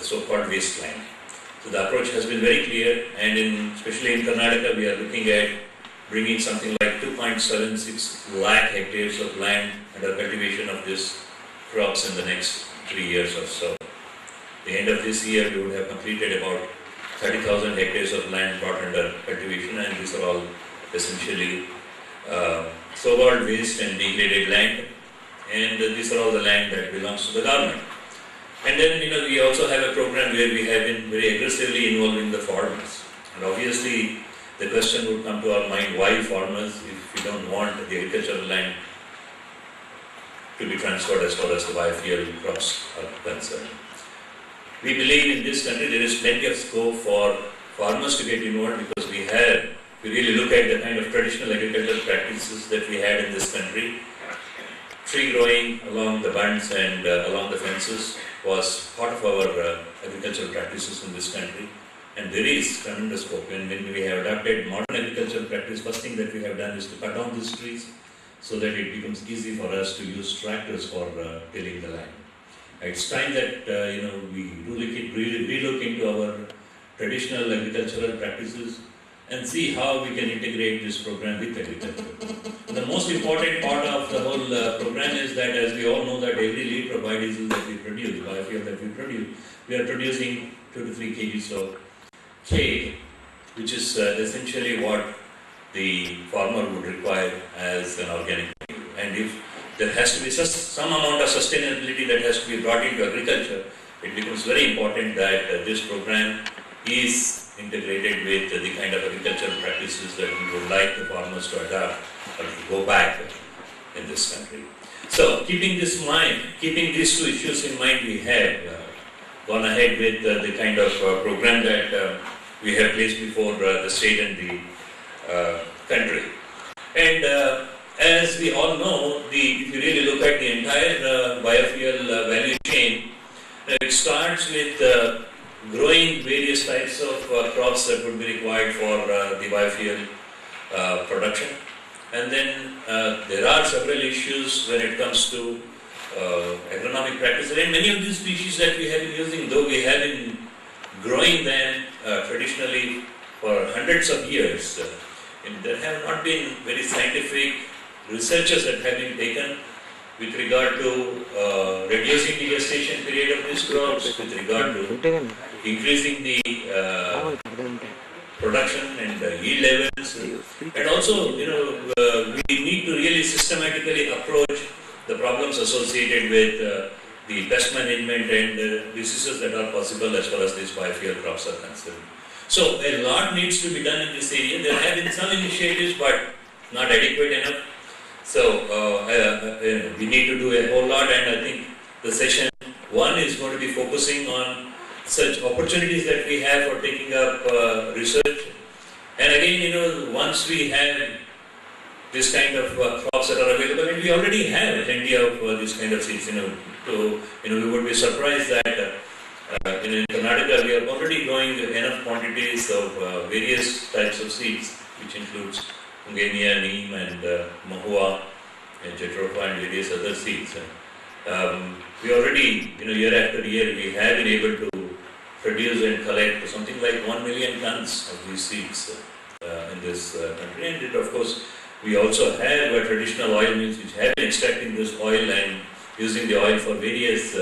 so-called wasteland. So the approach has been very clear, and especially in Karnataka, we are looking at bringing something like 2.76 lakh hectares of land under cultivation of these crops in the next 3 years or so. The end of this year, we would have completed about 30,000 hectares of land brought under cultivation, and these are all essentially so-called waste and degraded land, and these are all the land that belongs to the government. And then, we also have a program where we have been very aggressively involving the farmers. And obviously, the question would come to our mind, why farmers if we don't want the agricultural land to be transferred as far as the biofuel crops are concerned. We believe in this country there is plenty of scope for farmers to get involved, because we really look at the kind of traditional agricultural practices that we had in this country. Tree growing along the bunds and along the fences was part of our agricultural practices in this country, and there is tremendous scope. And when we have adopted modern agricultural practice, first thing that we have done is to cut down these trees so that it becomes easy for us to use tractors for tilling the land. It's time that we relook into our traditional agricultural practices and see how we can integrate this program with agriculture. The most important part of the whole program is that, as we all know, that every liter of biodiesel that we produce, biofuel that we produce, we are producing 2 to 3 kgs of K, which is essentially what the farmer would require as an organic fuel. And if there has to be some amount of sustainability that has to be brought into agriculture, it becomes very important that this program is integrated with the kind of agricultural practices that we would like the farmers to adopt or to go back in this country. So, keeping these two issues in mind, we have gone ahead with the kind of program that we have placed before the state and the country. And as we all know, if you really look at the entire biofuel value chain, it starts with growing various types of crops that would be required for the biofuel production. And then there are several issues when it comes to agronomic practices. And many of these species that we have been using, though we have been growing them traditionally for hundreds of years, and there have not been very scientific researches that have been taken with regard to reducing the gestation period of these crops, with regard to increasing the production and yield levels, and also, we need to really systematically approach the problems associated with the pest management and diseases that are possible as far as these biofuel crops are concerned. So a lot needs to be done in this area. There have been some initiatives, but not adequate enough. So we need to do a whole lot, and I think the session 1 is going to be focusing on such opportunities that we have for taking up research. And again, once we have this kind of crops that are available, and we already have plenty of this kind of seeds, we would be surprised that in Karnataka we are already growing enough quantities of various types of seeds, which includes Pungenia, Neem, and Mahua, and Jatropha, and various other seeds. We already, year after year, we have been able to produce and collect something like 1 million tons of these seeds in this country. And of course, we also have traditional oil mills which have been extracting this oil and using the oil for various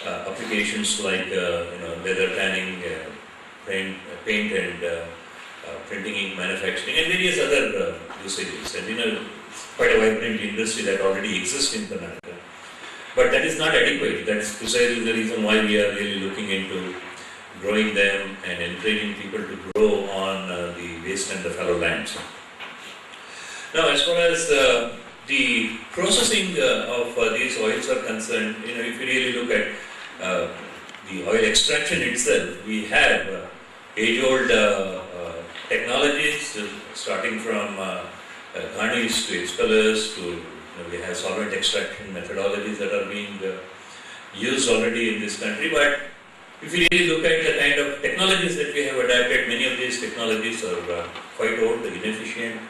applications like leather tanning, paint and printing ink manufacturing, and various other usages. And quite a vibrant industry that already exists in Karnataka. But that is not adequate. That's precisely the reason why we are really looking into growing them and encouraging people to grow on the waste and the fallow lands. Now, as far as the processing of these oils are concerned, if you really look at the oil extraction itself, we have age-old technologies, starting from garnish to expellers to we have solvent extraction methodologies that are being used already in this country. But if you really look at the kind of technologies that we have adapted, many of these technologies are quite old, inefficient.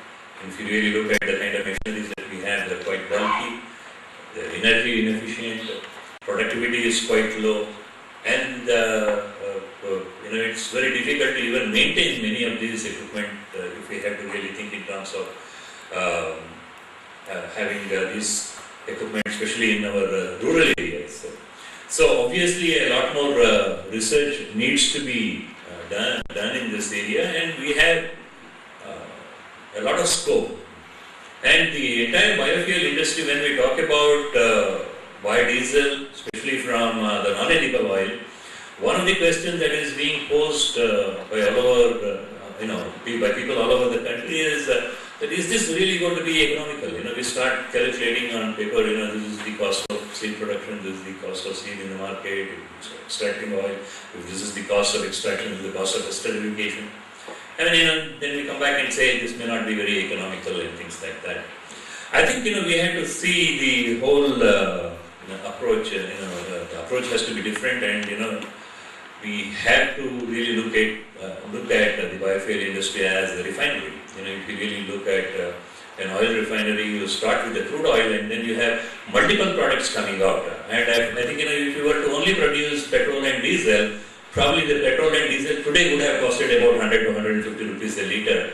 And if you really look at the kind of machineries that we have, they're quite bulky, they're energy inefficient, productivity is quite low, and it's very difficult to even maintain many of these equipment if we have to really think in terms of having this equipment, especially in our rural areas. So obviously a lot more research needs to be done in this area, and we have a lot of scope. And the entire biofuel industry, when we talk about biodiesel, especially from the non-edible oil, one of the questions that is being posed by all over, by people all over the country is that is this really going to be economical? We start calculating on paper, this is the cost of seed production, this is the cost of seed in the market, extracting oil, if this is the cost of extraction, this is the cost of esterification. And then we come back and say this may not be very economical and things like that. I think, we have to see the whole approach, the approach has to be different, and, we have to really look at the biofuel industry as a refinery. If you really look at an oil refinery, you start with the crude oil and then you have multiple products coming out. And I think, if you were to only produce petrol and diesel, probably the petrol and diesel today would have costed about 100 to 150 rupees a liter.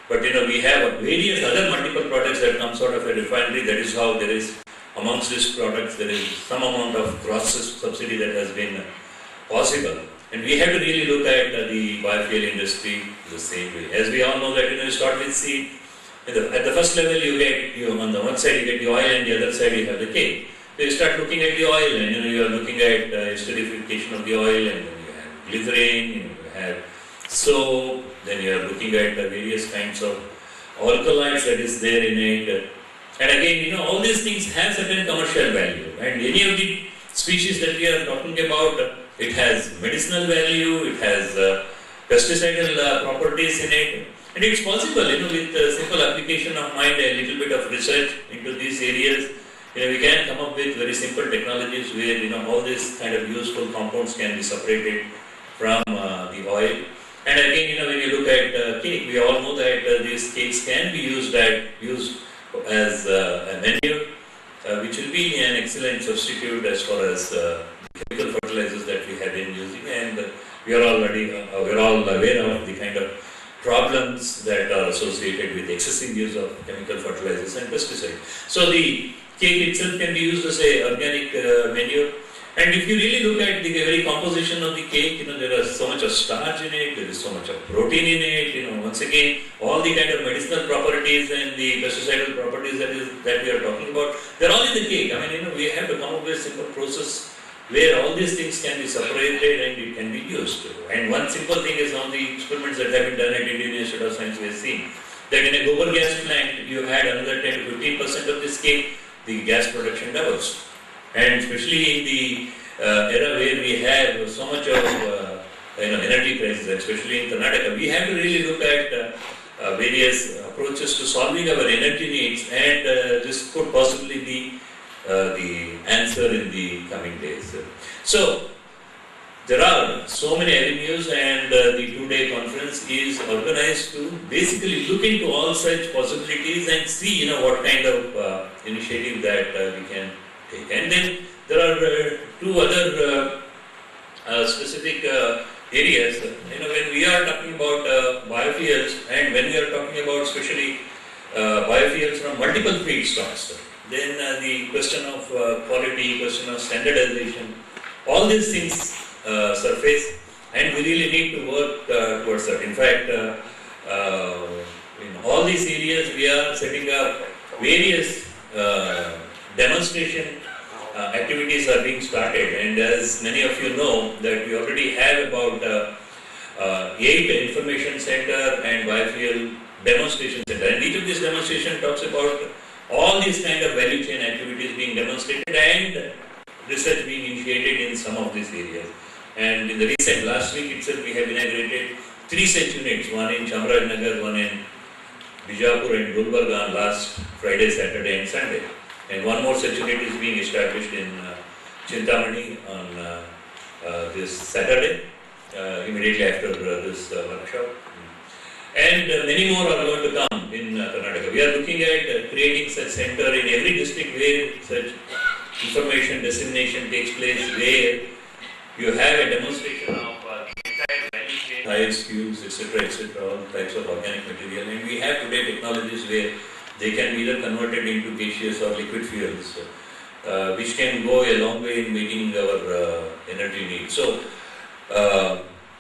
But we have various other multiple products that comes out of a refinery. That is how there is, amongst these products, there is some amount of cross-subsidy that has been possible. And we have to really look at the biofuel industry the same way. As we all know that, you start with seed. At the first level, you get, on the one side you get the oil and the other side you have the cake. So you start looking at the oil and, you are looking at esterification of the oil, and then you have glycerin, you have soap, then you are looking at various kinds of alkaloids that is there in it. And again, all these things have certain commercial value. And any of the species that we are talking about, it has medicinal value, it has pesticidal properties in it. And it's possible, with simple application of mind, a little bit of research into these areas, we can come up with very simple technologies where, all these kind of useful compounds can be separated from the oil. And again, when you look at cake, we all know that these cakes can be used as a manure, which will be an excellent substitute as far as chemical fertilizers that we have been using, and we are all aware of the kind of problems that are associated with excessive use of chemical fertilizers and pesticides. So the cake itself can be used as a organic manure. And if you really look at the very composition of the cake, there is so much of starch in it, there is so much of protein in it, once again, all the kind of medicinal properties and the pesticidal properties that we are talking about, they're all in the cake. We have to come up with a simple process where all these things can be separated and it can be used. And one simple thing is on the experiments that have been done at Indian Institute of Science, we have seen that in a gobar gas plant, you had another 10 to 15% of this cake, the gas production doubles. And especially in the era where we have so much of energy crisis, especially in Karnataka, we have to really look at various approaches to solving our energy needs, and this could possibly be the answer in the coming days. So there are so many avenues, and the two-day conference is organized to basically look into all such possibilities and see what kind of initiative that we can. And then there are two other specific areas. When we are talking about biofuels, and when we are talking about especially biofuels from multiple feedstocks, then the question of quality, question of standardization, all these things surface, and we really need to work towards that. In fact, in all these areas, we are setting up various demonstration activities are being started, and as many of you know that we already have about 8 information center and biofuel demonstration center, and each of these demonstration talks about all these kind of value chain activities being demonstrated and research being initiated in some of these areas. And in the recent last week itself, we have inaugurated 3 such units, one in Chamarajanagar, one in Bijapur and Gulbarga on last Friday, Saturday and Sunday. And one more such unit is being established in Chintamani on this Saturday, immediately after this workshop. And many more are going to come in Karnataka. We are looking at creating such center in every district where such information dissemination takes place, where you have a demonstration of the entire value chain biofuels, etc., all types of organic material. And we have today technologies where they can be either converted into gaseous or liquid fuels, which can go a long way in meeting our energy needs. So,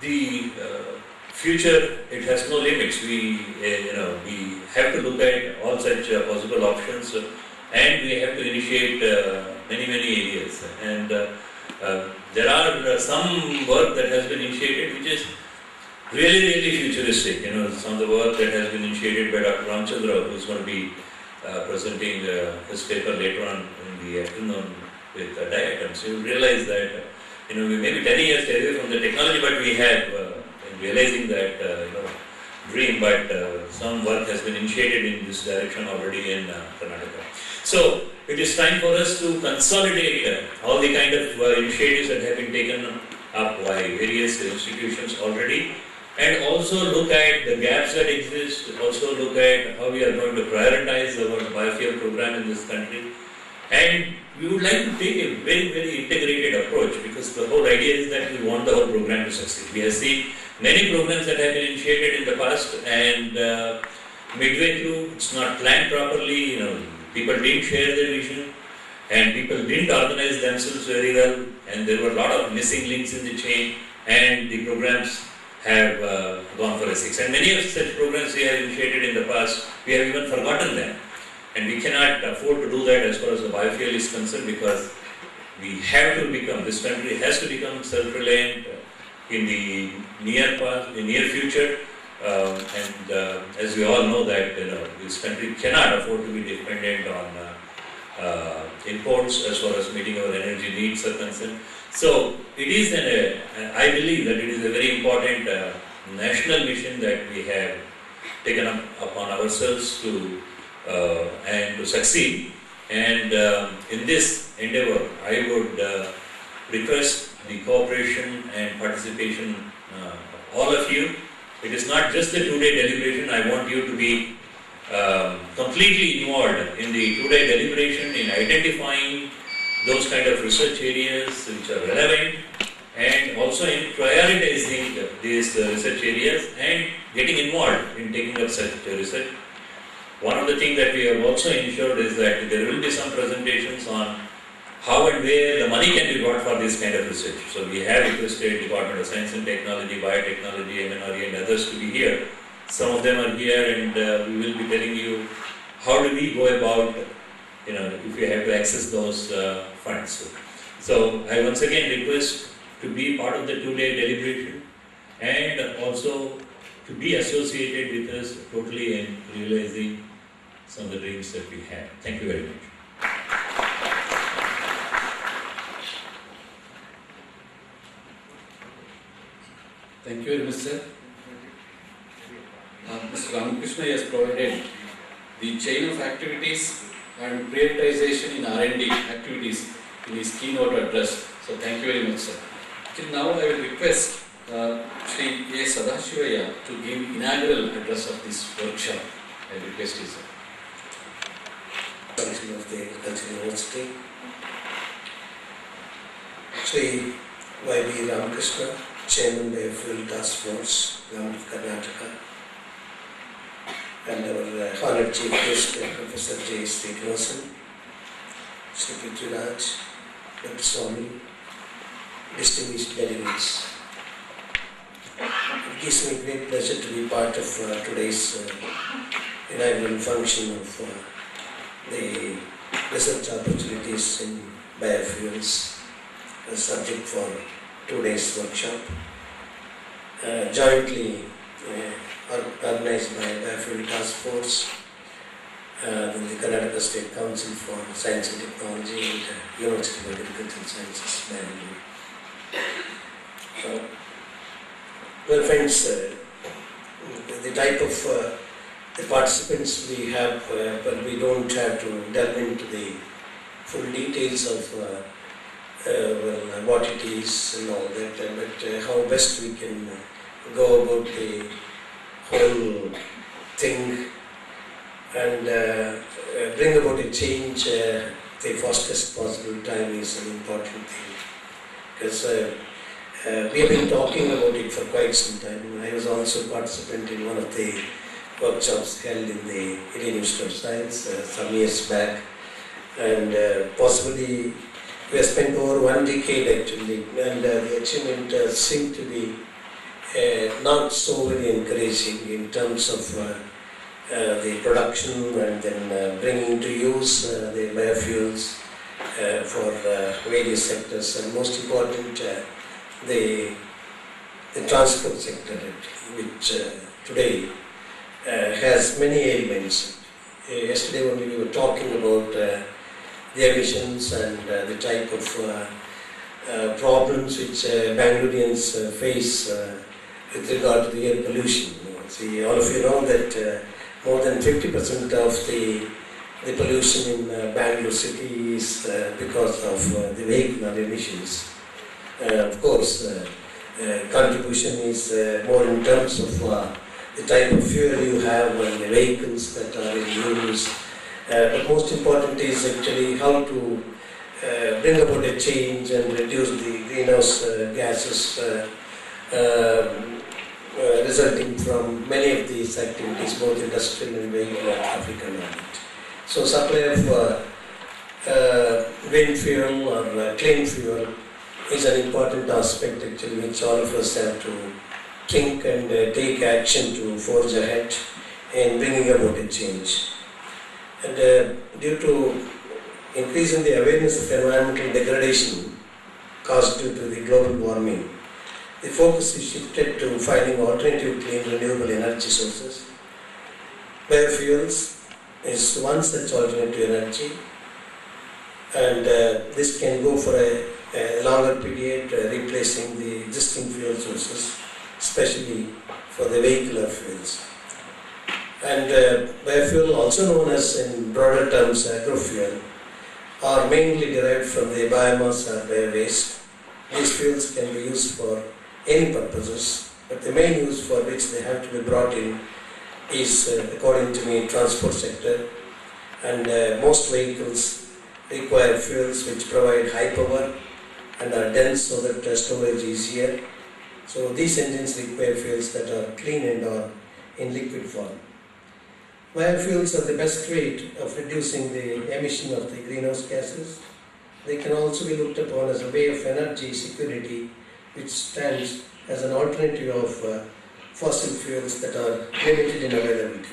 the future, it has no limits. We have to look at all such possible options, and we have to initiate many areas. And there are some work that has been initiated which is really futuristic. Some of the work that has been initiated by Dr. Ramchandra, who is going to be presenting his paper later on in the afternoon with diatoms. You realize that we may be 10 years away from the technology, but we have in realizing that dream. But some work has been initiated in this direction already in Karnataka. So it is time for us to consolidate all the kind of initiatives that have been taken up by various institutions already, and also look at the gaps that exist, also look at how we are going to prioritize our biofuel program in this country. And we would like to take a very integrated approach, because the whole idea is that we want the whole program to succeed. We have seen many programs that have been initiated in the past, and midway through it's not planned properly, people didn't share their vision, and people didn't organize themselves very well, and there were a lot of missing links in the chain, and the programs have gone for a six. And many of such programs we have initiated in the past, we have even forgotten them. And we cannot afford to do that as far as the biofuel is concerned, because we have to become, this country has to become self-reliant in the near past, the near future. And as we all know that this country cannot afford to be dependent on imports as far as meeting our energy needs are concerned. So it is I believe that it is a very important national mission that we have taken up upon ourselves to and to succeed. And in this endeavor, I would request the cooperation and participation of all of you. It is not just the two-day deliberation. I want you to be completely involved in the two-day deliberation, in identifying those kind of research areas which are relevant, and also in prioritizing these research areas and getting involved in taking up such research. One of the things that we have also ensured is that there will be some presentations on how and where the money can be brought for this kind of research. So we have requested Department of Science and Technology, Biotechnology, MNRE and others to be here. Some of them are here, and we will be telling you how do we go about, if we have to access those funds. So I once again request to be part of the two-day deliberation, and also to be associated with us totally in realizing some of the dreams that we have. Thank you very much. Thank you very much, sir. Mr. Ramakrishna has provided the chain of activities and prioritization in R&D activities in his keynote address. So thank you very much, sir. Till now, I will request Shri A. Sadashivaya to give inaugural address of this workshop. I request you, sir. Council of the Agricultural University, Shri Y.V. Ramakrishna, Chairman Biofuel Task Force, Government of Karnataka, and our honored Chief Guest, Professor J. Srinivasan, Shri Prithviraj, Dr. Swami, distinguished delegates. It gives me great pleasure to be part of today's inaugural function of the research opportunities in biofuels, a subject for today's workshop, jointly organized by Biofuel Task Force, the Karnataka State Council for Science and Technology, and University of Agricultural Sciences, Bangalore. Well, friends, the type of the participants we have, but we don't have to delve into the full details of what it is and all that, but how best we can go about the whole thing and bring about a change the fastest possible time is an important thing, because We have been talking about it for quite some time. I was also participant in one of the workshops held in the Indian Institute of Science some years back, and possibly we have spent over 1 decade actually, and the achievement seemed to be not so very encouraging in terms of the production and then bringing to use the biofuels for various sectors, and most important the transport sector, which today has many ailments. Yesterday only we were talking about the emissions and the type of problems which Bangaloreans face with regard to the air pollution. See, all of you know that more than 50% of the pollution in Bangalore city is because of the vehicular emissions. Of course, contribution is more in terms of the type of fuel you have and the vehicles that are in use. But most important is actually how to bring about a change and reduce the greenhouse gases resulting from many of these activities, both industrial and vehicular traffic environment. So supply of wind fuel or clean fuel is an important aspect actually, which all of us have to think and take action to forge ahead in bringing about a change. And due to increase in the awareness of environmental degradation caused due to the global warming, the focus is shifted to finding alternative clean renewable energy sources. Biofuels is one such alternative energy, and this can go for a longer period, replacing the existing fuel sources, especially for the vehicular fuels. And biofuel, also known as in broader terms agrofuel, are mainly derived from the biomass or bio-waste. These fuels can be used for any purposes, but the main use for which they have to be brought in is, according to me, transport sector, and most vehicles require fuels which provide high power and are dense so that storage is easier. So these engines require fuels that are clean and are in liquid form. Biofuels are the best way of reducing the emission of the greenhouse gases. They can also be looked upon as a way of energy security, which stands as an alternative of fossil fuels that are limited in availability.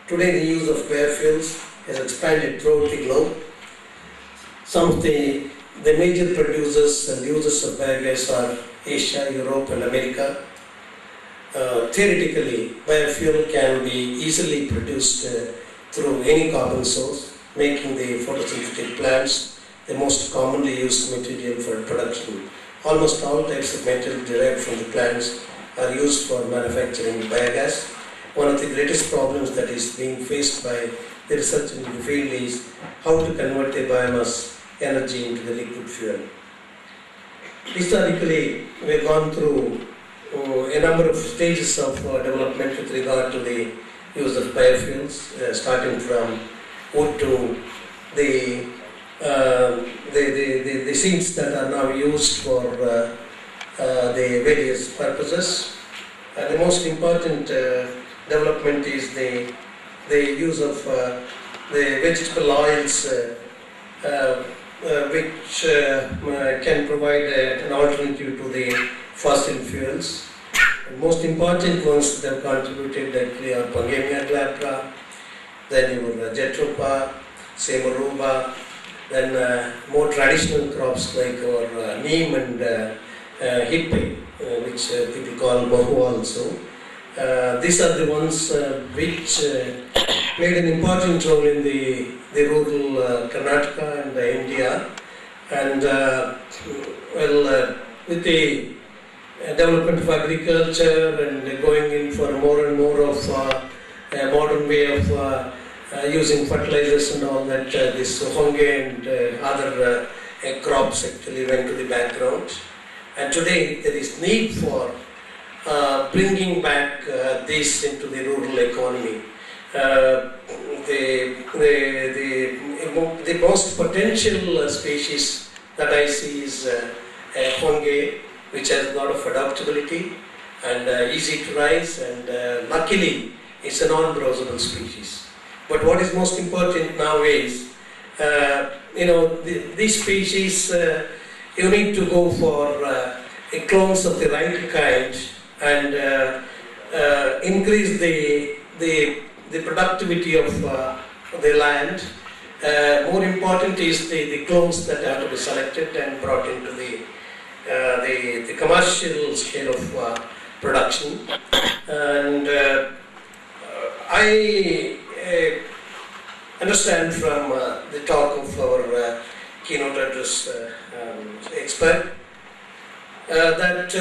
Today the use of biofuels has expanded throughout the globe. Some of the major producers and users of biogas are Asia, Europe and America. Theoretically, biofuel can be easily produced through any carbon source, making the photosynthetic plants the most commonly used material for production. Almost all types of material derived from the plants are used for manufacturing biogas. One of the greatest problems that is being faced by the research in the field is how to convert the biomass energy into the liquid fuel. Historically, we have gone through a number of stages of development with regard to the use of biofuels, starting from wood to the seeds that are now used for the various purposes. The most important development is the use of the vegetable oils, which can provide an alternative to the fossil fuels. The most important ones that have contributed actually are Pangemia glabra, then your Jatropha, Semaruba, then more traditional crops like our neem and hippie, which people call bahu also. These are the ones which played an important role in the rural Karnataka and India. And with the development of agriculture and going in for more and more of a modern way of using fertilizers and all that, this honge and other crops actually went to the background. And today there is need for bringing back this into the rural economy. The most potential species that I see is honge, which has a lot of adaptability and easy to rise, and luckily it's a non-browsable species. But what is most important now is, these species, you need to go for clones of the right kind and increase the productivity of the land. More important is the clones that have to be selected and brought into the commercial scale of production. And I understand from the talk of our keynote address expert that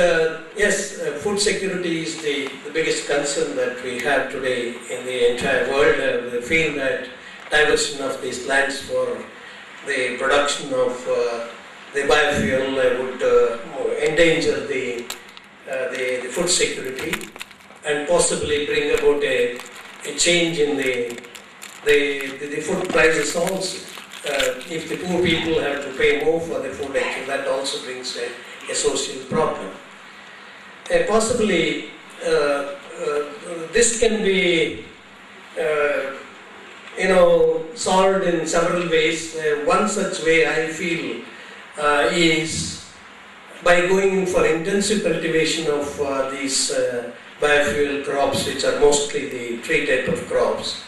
yes, food security is the biggest concern that we have today in the entire world. We feel that diversion of these lands for the production of the biofuel would endanger the food security and possibly bring about a change in the food prices also. If the poor people have to pay more for the food, actually that also brings a social problem. Possibly this can be solved in several ways. One such way I feel is by going for intensive cultivation of these biofuel crops, which are mostly the tree type of crops,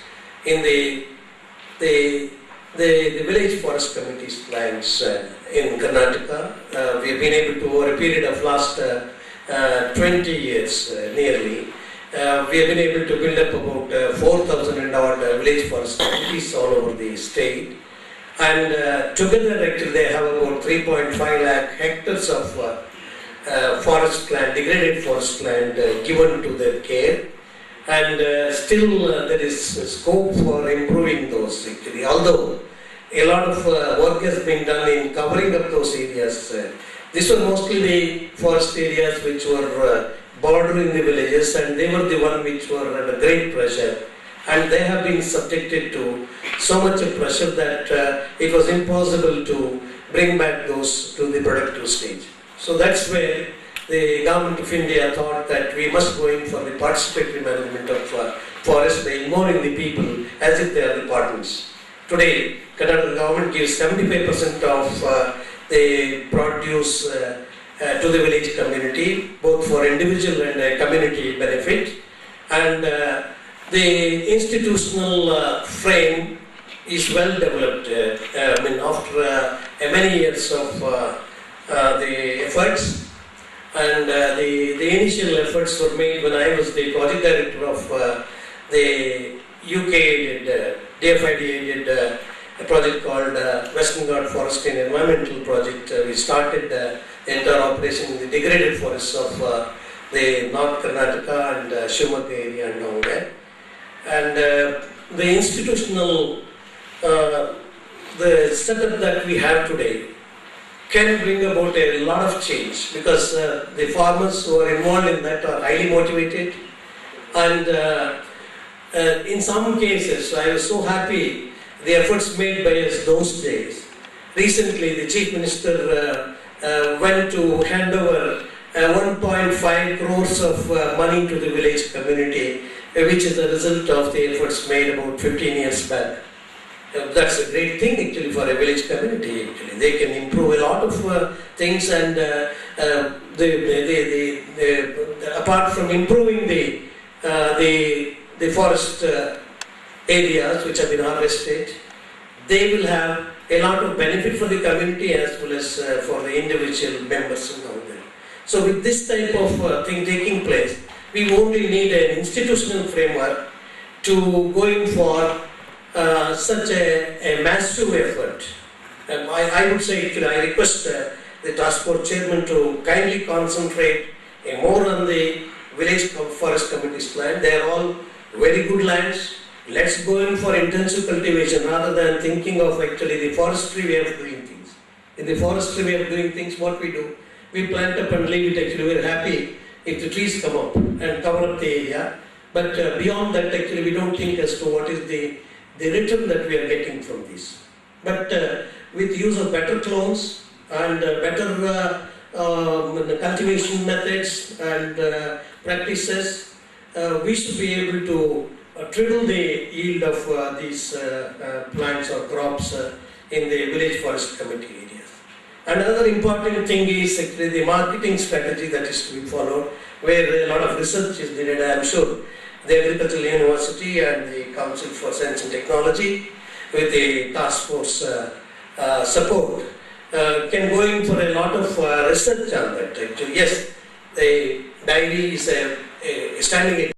in the village forest communities lands in Karnataka. We have been able to, over a period of last 20 years nearly, we have been able to build up about 4,000 and odd village forest communities all over the state. And together actually they have about 3.5 lakh hectares of forest land, degraded forest land given to their care. And still there is scope for improving those actually, although a lot of work has been done in covering up those areas. These were mostly the forest areas which were bordering the villages, and they were the one which were under great pressure, and they have been subjected to so much of pressure that it was impossible to bring back those to the productive stage. So that's where the government of India thought that we must go in for the participatory management of forest by involving the people as if they are the partners. Today, Karnataka government gives 75% of the produce to the village community, both for individual and community benefit. And the institutional frame is well developed. After many years of the efforts, and the initial efforts were made when I was the project director of the UK DFID a project called Western Ghat Forest and Environmental Project. We started the entire operation in the degraded forests of the North Karnataka and Shimoga area and down there. And the institutional, the setup that we have today can bring about a lot of change, because the farmers who are involved in that are highly motivated, and in some cases I was so happy the efforts made by us those days. Recently the Chief Minister went to hand over 1.5 crores of money to the village community, which is a result of the efforts made about 15 years back. That's a great thing actually for a village community. Actually, they can improve a lot of things, and apart from improving the forest areas which have been harvested, they will have a lot of benefit for the community as well as for the individual members and all that. So with this type of thing taking place, we only need an institutional framework to going for such a massive effort. I would say, I request the task force chairman to kindly concentrate more on the village forest communities land. They are all very good lands. Let's go in for intensive cultivation rather than thinking of actually the forestry way of doing things. In the forestry way of doing things, what we do, we plant up and leave it. Actually, we're happy if the trees come up and cover up the area. But beyond that, actually, we don't think as to what is the return that we are getting from this. But with use of better clones and better the cultivation methods and practices, we should be able to triple the yield of these plants or crops in the village forest committee areas. Another important thing is actually the marketing strategy that is to be followed, where a lot of research is needed. I am sure the Agricultural University and the Council for Science and Technology, with the task force support, can go in for a lot of research on that. Actually, yes, the dairy is a standing